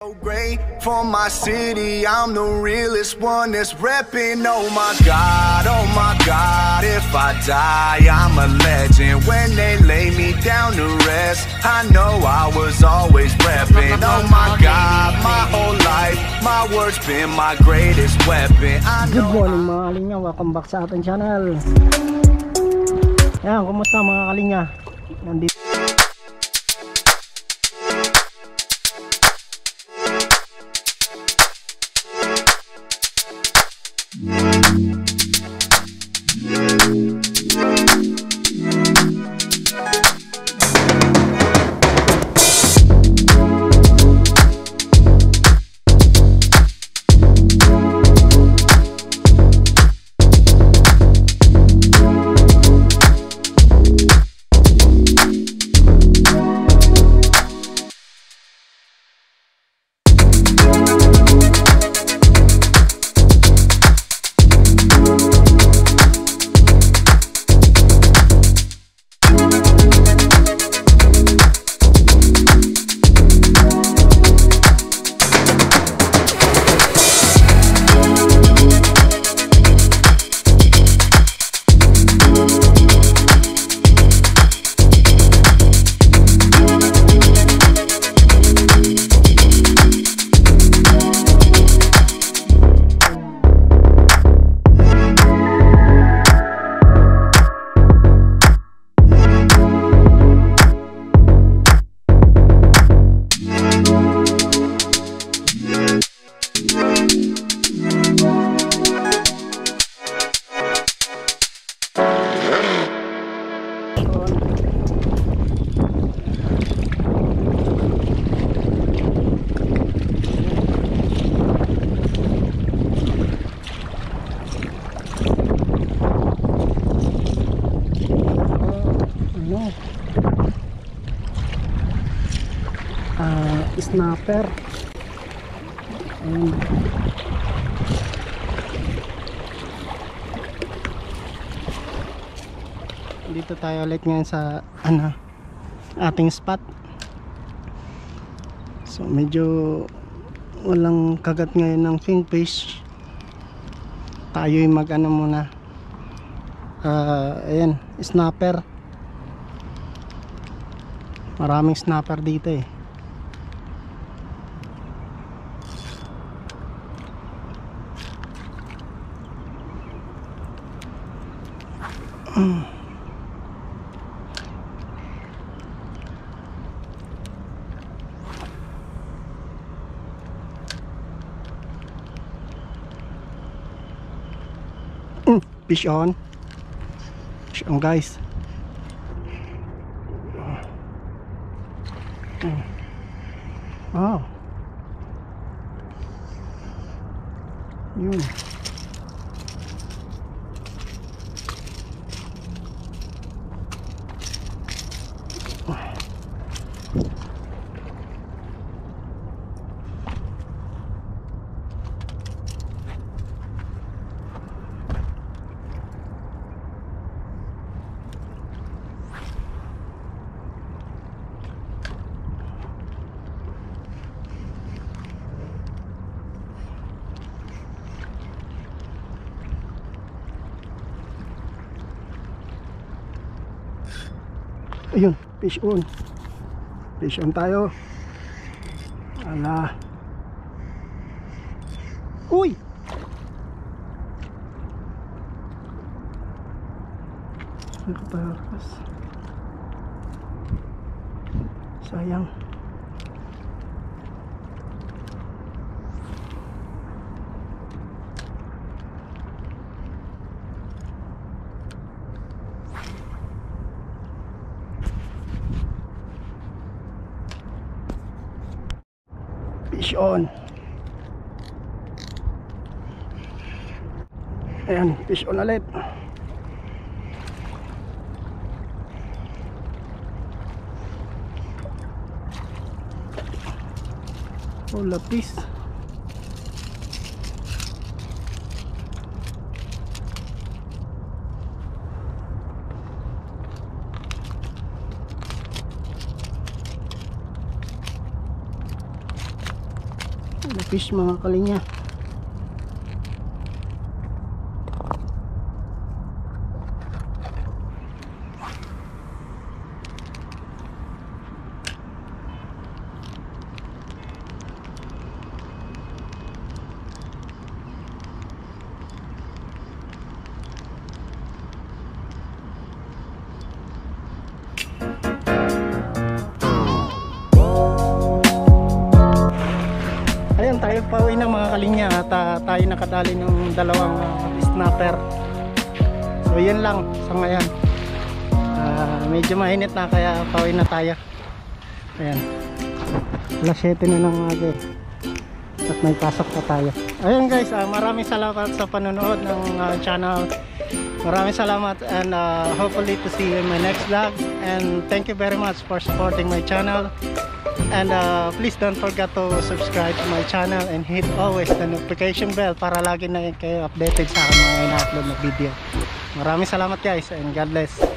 Great for my city, I'm the realest one that's reppin'. Oh my God, if I die, I'm a legend. When they lay me down to rest, I know I was always reppin'. Oh my God, my whole life, my words been my greatest weapon. Good morning mga kalinga, welcome back sa ating channel. Yan, kumusta mga kalinga? Nandito snapper. Ayan. Dito tayo ulit ngayon sa ating spot. So medyo walang kagat ngayon ng kingfish. Tayo yung muna ayan, snapper. Maraming snapper dito eh. Fish on guys. Oh, yun. Ayun, fish on tayo. Ala, uy, nakatakas, sayang. Fish on. Ayan, fish on ulit. Oh, lapis. fish mga kalinya. Ayan, tayo pauwi ng mga kalinya at tayo nakadali ng dalawang snapper. So yun lang sa ngayon. Medyo mainit na kaya pauwi na tayo. Ayan, alas 7 na ng umaga at may pasok pa tayo. Ayan guys, maraming salamat sa panonood ng channel. Maraming salamat and hopefully to see you in my next vlog. And thank you very much for supporting my channel. And please don't forget to subscribe to my channel and hit always the notification bell para lagi na kayo updated sa aking mga ina-upload na video. Maraming salamat guys and God bless.